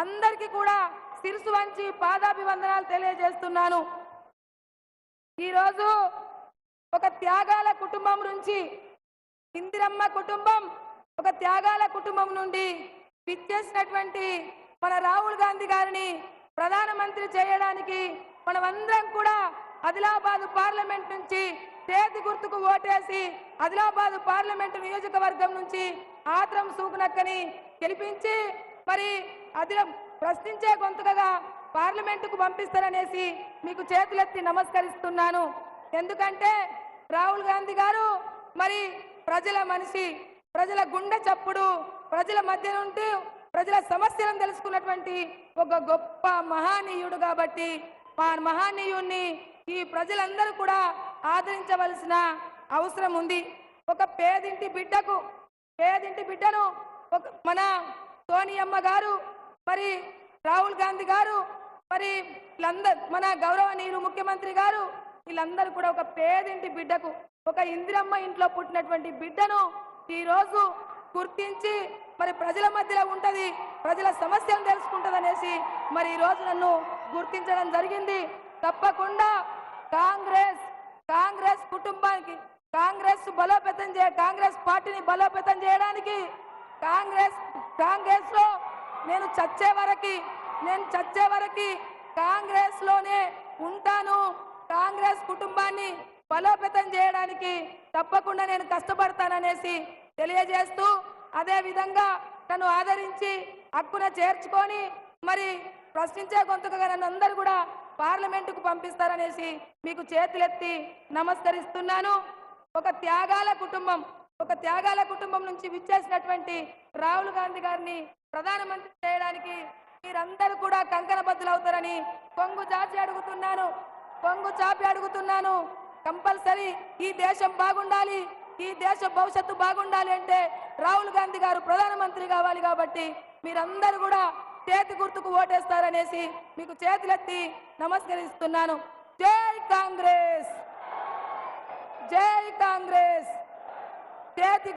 అందరికీ కూడా శిరసు వంచి పాదాభివందనాలు తెలియజేస్తున్నాను. ఈరోజు ఒక త్యాగాల కుటుంబం నుంచి, ఇందిరమ్మ కుటుంబం ఒక త్యాగాల కుటుంబం నుండి విచ్చేసినటువంటి మన రాహుల్ గాంధీ గారిని ప్రధానమంత్రి చేయడానికి మనమందరం కూడా ఆదిలాబాద్ పార్లమెంట్ నుంచి చేతి గుర్తుకు ఓటేసి ఆదిలాబాద్ పార్లమెంటు నియోజకవర్గం నుంచి ఆత్రం సూకునక్కని గెలిపించి మరి ప్రశ్నించే గొంతుకగా పార్లమెంటుకు పంపిస్తారనేసి మీకు చేతులెత్తి నమస్కరిస్తున్నాను. ఎందుకంటే రాహుల్ గాంధీ గారు మరి ప్రజల మనిషి, ప్రజల గుండె చప్పుడు, ప్రజల మధ్య నుండి ప్రజల సమస్యలను తెలుసుకున్నటువంటి ఒక గొప్ప మహానీయుడు కాబట్టి ఆ మహానీయుణ్ణి ఈ ప్రజలందరూ కూడా ఆదరించవలసిన అవసరం ఉంది. ఒక పేదింటి బిడ్డను మన సోనియమ్మ గారు, మరి రాహుల్ గాంధీ గారు, మరి మన గౌరవనీయులు ముఖ్యమంత్రి గారు వీళ్ళందరూ కూడా ఒక పేదింటి బిడ్డకు, ఒక ఇందిరమ్మ ఇంట్లో పుట్టినటువంటి బిడ్డను ఈరోజు గుర్తించి మరి ప్రజల మధ్యలో ఉంటది, ప్రజల సమస్యలను తెలుసుకుంటది అనేసి మరి ఈరోజు నన్ను గుర్తించడం జరిగింది. తప్పకుండా కాంగ్రెస్ కుటుంబానికి, కాంగ్రెస్ పార్టీని బలోపేతం చేయడానికి కాంగ్రెస్ లో నేను చచ్చే వరకు కాంగ్రెస్ లోనే ఉంటాను. కాంగ్రెస్ కుటుంబాన్ని బలోపేతం చేయడానికి తప్పకుండా నేను కష్టపడతాననేసి తెలియజేస్తూ, అదే విధంగా నన్ను ఆదరించి హక్కున చేర్చుకొని మరి ప్రశ్నించే గొంతుకగా నన్ను అందరూ కూడా పార్లమెంటుకు పంపిస్తారనేసి మీకు చేతులెత్తి నమస్కరిస్తున్నాను. ఒక త్యాగాల కుటుంబం నుంచి విచ్చేసినటువంటి రాహుల్ గాంధీ గారిని ప్రధానమంత్రి చేయడానికి మీరందరూ కూడా కంకణబద్దులవుతారని కొంగు చాపి అడుగుతున్నాను. కంపల్సరీ ఈ దేశం బాగుండాలి, ఈ దేశ భవిష్యత్తు బాగుండాలి అంటే రాహుల్ గాంధీ గారు ప్రధానమంత్రి కావాలి. కాబట్టి మీరందరూ కూడా చేతి గుర్తుకు ఓటేస్తారనేసి మీకు చేతులెత్తి నమస్కరిస్తున్నాను. జై కాంగ్రెస్, జై కాంగ్రెస్. చేతి